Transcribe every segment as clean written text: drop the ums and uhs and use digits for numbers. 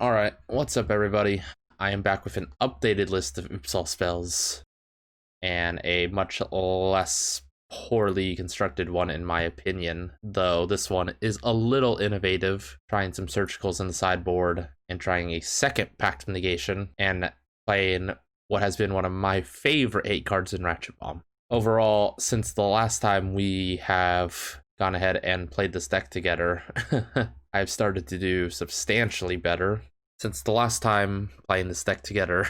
Alright, what's up everybody? I am back with an updated list of Upsal spells, and a much less poorly constructed one in my opinion, though this one is a little innovative, trying some surgicals in the sideboard, and trying a second Pact of Negation, and playing what has been one of my favorite 8 cards in Ratchet Bomb. Overall, since the last time we have gone ahead and played this deck together, I've started to do substantially better. Since the last time playing this deck together,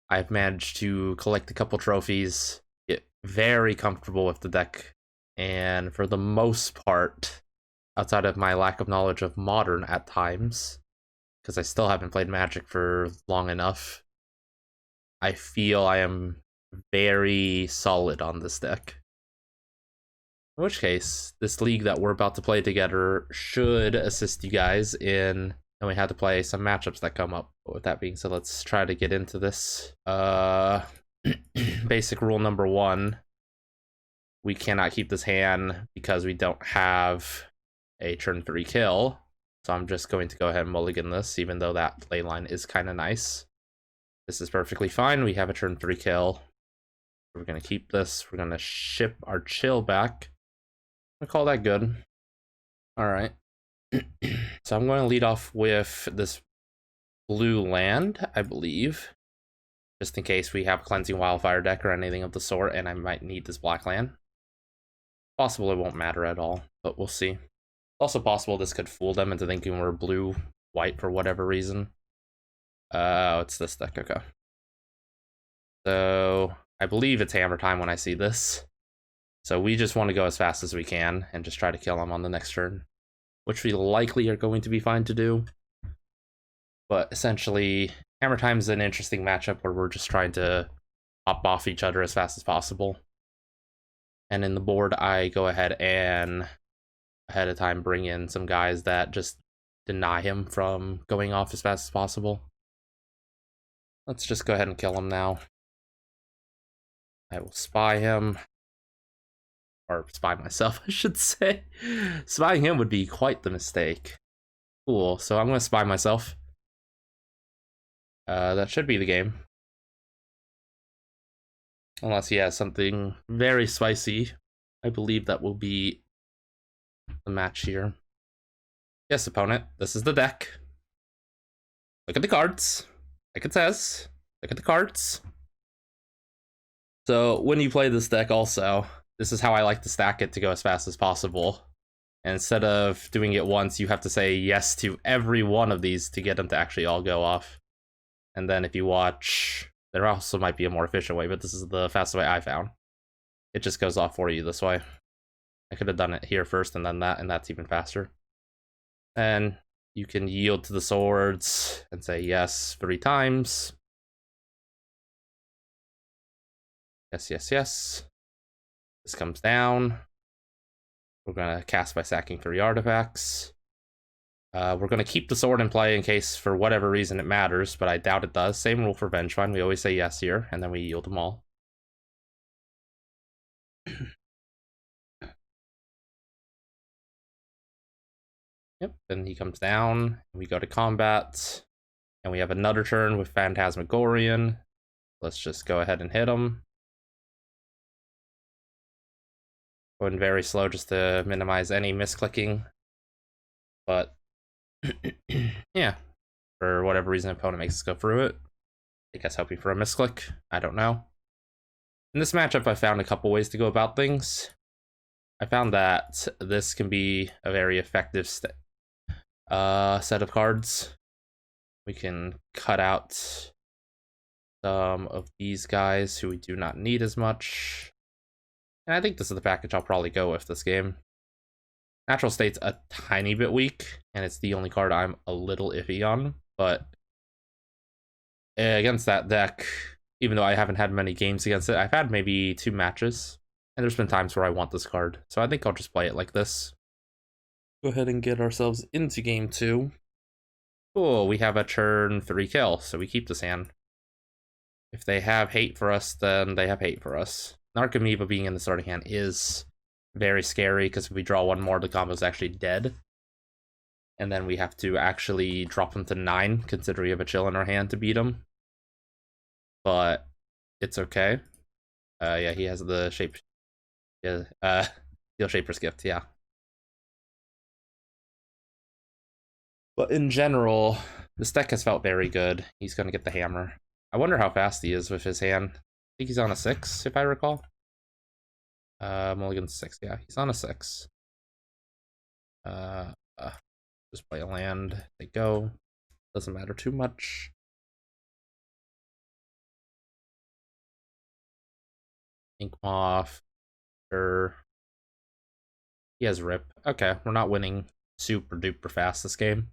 I've managed to collect a couple trophies, get very comfortable with the deck, and for the most part, outside of my lack of knowledge of Modern at times, because I still haven't played Magic for long enough, I feel I am very solid on this deck. In which case, this league that we're about to play together should assist you guys in knowing how to play some matchups that come up. But with that being said, let's try to get into this. Basic rule number 1. We cannot keep this hand because we don't have a turn 3 kill. So I'm just going to go ahead and mulligan this, even though that play line is kind of nice. This is perfectly fine. We have a turn 3 kill. We're going to keep this. We're going to ship our chill back. I call that good. All right. So I'm going to lead off with this blue land, I believe, just in case we have Cleansing Wildfire deck or anything of the sort, and I might need this black land. Possible it won't matter at all, but we'll see. It's also possible this could fool them into thinking we're blue-white for whatever reason. It's this deck, okay. So I believe it's hammer time when I see this. So we just want to go as fast as we can and just try to kill him on the next turn, which we likely are going to be fine to do. But essentially, hammer time is an interesting matchup where we're just trying to hop off each other as fast as possible. And in the board, I go ahead and ahead of time bring in some guys that just deny him from going off as fast as possible. Let's just go ahead and kill him now. I will spy him. Or spy myself, I should say. Spying him would be quite the mistake. Cool, so I'm going to spy myself. That should be the game. Unless he has something very spicy. I believe that will be the match here. Yes, opponent, this is the deck. Look at the cards. Like it says. Look at the cards. So when you play this deck also, this is how I like to stack it to go as fast as possible. And instead of doing it once, you have to say yes to every one of these to get them to actually all go off. And then if you watch, there also might be a more efficient way, but this is the fastest way I found. It just goes off for you this way. I could have done it here first and then that, and that's even faster. And you can yield to the swords and say yes 3 times. Yes, yes, yes. This comes down. We're going to cast by sacking 3 artifacts. We're going to keep the sword in play in case, for whatever reason, it matters, but I doubt it does. Same rule for Vengefine. We always say yes here, and then we yield them all. Yep, then he comes down, we go to combat, and we have another turn with Phantasmagorian. Let's just go ahead and hit him. Going very slow just to minimize any misclicking. But, yeah. For whatever reason, opponent makes us go through it. I guess hoping for a misclick. I don't know. In this matchup, I found a couple ways to go about things. I found that this can be a very effective set of cards. We can cut out some of these guys who we do not need as much. And I think this is the package I'll probably go with this game. Natural State's a tiny bit weak, and it's the only card I'm a little iffy on, but against that deck, even though I haven't had many games against it, I've had maybe 2 matches, and there's been times where I want this card, so I think I'll just play it like this. Go ahead and get ourselves into game 2. Cool, we have a turn 3 kill, so we keep this hand. If they have hate for us, then they have hate for us. Narcomoeba being in the starting hand is very scary, because if we draw one more, the combo's actually dead. And then we have to actually drop him to 9, considering we have a chill in our hand to beat him. But it's okay. Yeah, he has the shape. Yeah, Steel Shaper's Gift, yeah. But in general, this deck has felt very good. He's going to get the hammer. I wonder how fast he is with his hand. I think he's on a 6, if I recall. Mulligan 6, yeah, he's on a 6. Just play a land. They go. Doesn't matter too much. Ink off. Sure. He has Rip. Okay, we're not winning super duper fast this game.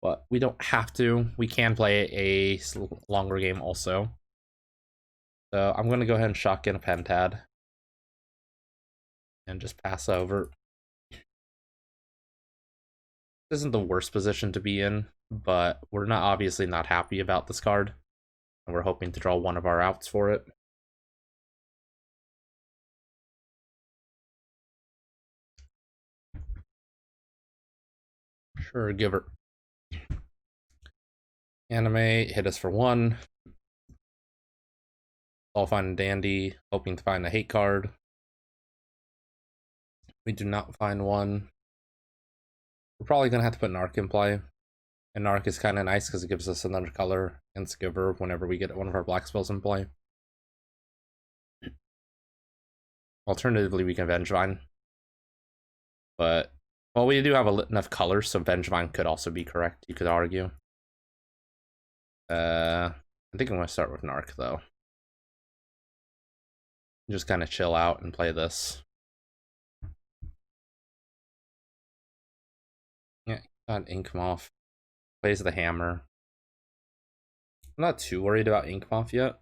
But we don't have to. We can play a longer game also. So I'm going to go ahead and shotgun a Pentad. And just pass over. This isn't the worst position to be in, but we're not obviously not happy about this card. And we're hoping to draw one of our outs for it. Sure, give her. Animate, hit us for 1. All fine and dandy, hoping to find a hate card. We do not find one. We're probably going to have to put Narc in play. And Narc is kind of nice because it gives us another color and Skiver whenever we get one of our black spells in play. Alternatively, we can Vengevine. But, well, we do have enough colors, so Vengevine could also be correct, you could argue. I think I'm going to start with Narc, though. Just kind of chill out and play this. Yeah, got Ink Moth. Plays the hammer. I'm not too worried about Ink Moth yet.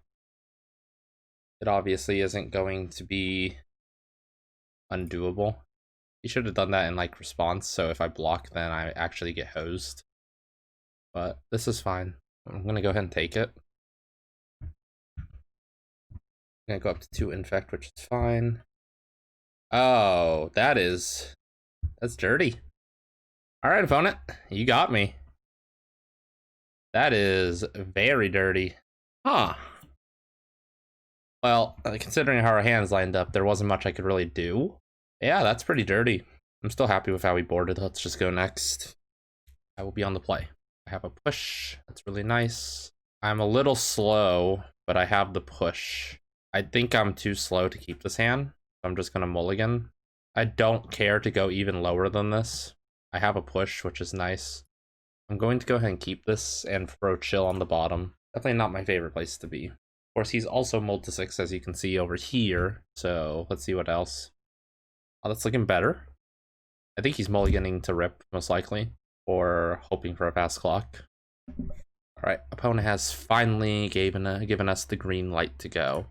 It obviously isn't going to be undoable. He should have done that in like response, so if I block, then I actually get hosed. But this is fine. I'm gonna go ahead and take it. I'm gonna go up to 2 infect, which is fine. Oh, that's dirty. All right, opponent, you got me. That is very dirty. Huh. Well, considering how our hands lined up, there wasn't much I could really do. Yeah, that's pretty dirty. I'm still happy with how we boarded. Let's just go next. I will be on the play. I have a push. That's really nice. I'm a little slow, but I have the push. I think I'm too slow to keep this hand. So I'm just going to mulligan. I don't care to go even lower than this. I have a push, which is nice. I'm going to go ahead and keep this and throw chill on the bottom. Definitely not my favorite place to be. Of course, he's also mulled to 6, as you can see over here. So let's see what else. Oh, that's looking better. I think he's mulliganing to Rip, most likely. Or hoping for a fast clock. Alright, opponent has finally given us the green light to go.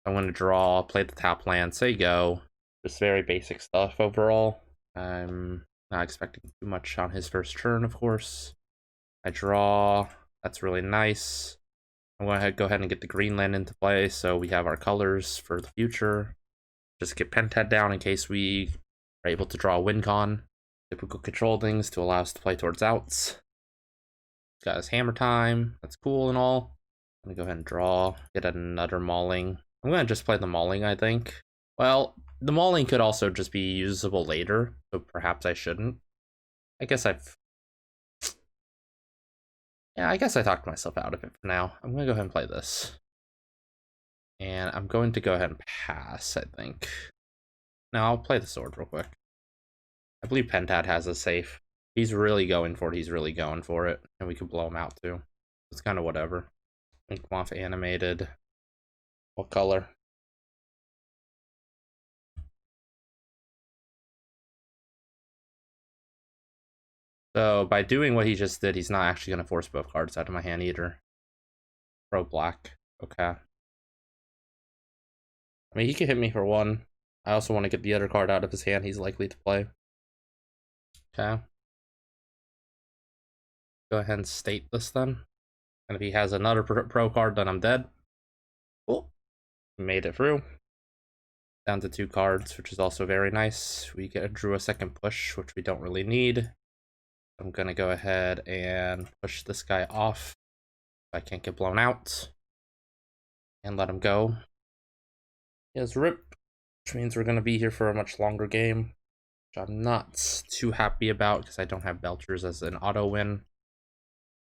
I'm going to draw, play the tap land, say go. Just very basic stuff overall. I'm not expecting too much on his first turn, of course. I draw. That's really nice. I'm going to go ahead and get the green land into play so we have our colors for the future. Just get Pentad down in case we are able to draw a win con. Typical control things to allow us to play towards outs. Got his hammer time. That's cool and all. I'm going to go ahead and draw. Get another mauling. I'm going to just play the mauling, I think. Well, the mauling could also just be usable later, so perhaps I shouldn't. I guess I talked myself out of it for now. I'm going to go ahead and play this. And I'm going to go ahead and pass, I think. Now, I'll play the sword real quick. I believe Pentad has a safe. He's really going for it. He's really going for it. And we could blow him out, too. It's kind of whatever. Ink Moth animated. What color? So, by doing what he just did, he's not actually going to force both cards out of my hand either. Pro black. Okay. I mean, he can hit me for 1. I also want to get the other card out of his hand he's likely to play. Okay. Go ahead and state this then. And if he has another pro card, then I'm dead. Cool. Made it through. Down to 2 cards, which is also very nice. We drew a second push, which we don't really need. I'm gonna go ahead and push this guy off if I can't get blown out. And let him go. He has rip, which means we're gonna be here for a much longer game, which I'm not too happy about because I don't have Belchers as an auto win.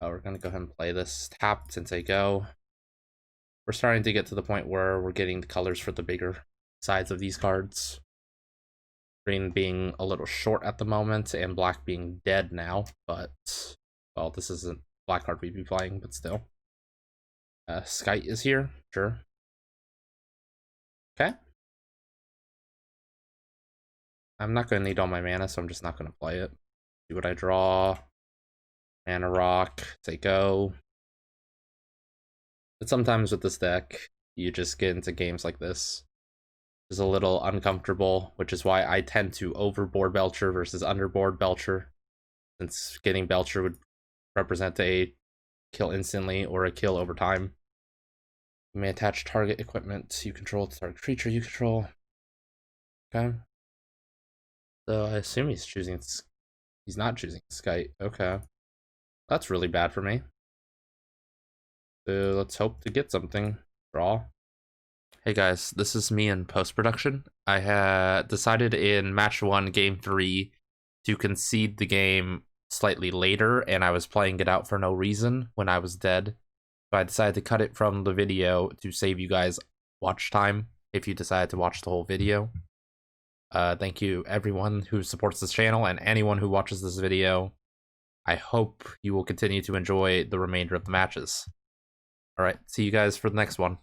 We're gonna go ahead and play this tapped since I go. We're starting to get to the point where we're getting the colors for the bigger sides of these cards. Green being a little short at the moment, and black being dead now, but, well, this isn't black card we'd be playing, but still. Skite is here, sure. Okay. I'm not going to need all my mana, so I'm just not going to play it. See what I draw. Mana rock, say go. But sometimes with this deck, you just get into games like this. It's a little uncomfortable, which is why I tend to overboard Belcher versus underboard Belcher, since getting Belcher would represent a kill instantly or a kill over time. You may attach target equipment you control to target creature you control. Okay. So I assume he's choosing... He's not choosing Skite. Okay. That's really bad for me. So let's hope to get something. Draw. Hey guys, this is me in post-production. I had decided in match 1, game 3, to concede the game slightly later, and I was playing it out for no reason when I was dead. So I decided to cut it from the video to save you guys watch time if you decide to watch the whole video. Thank you everyone who supports this channel and anyone who watches this video. I hope you will continue to enjoy the remainder of the matches. Alright, see you guys for the next one.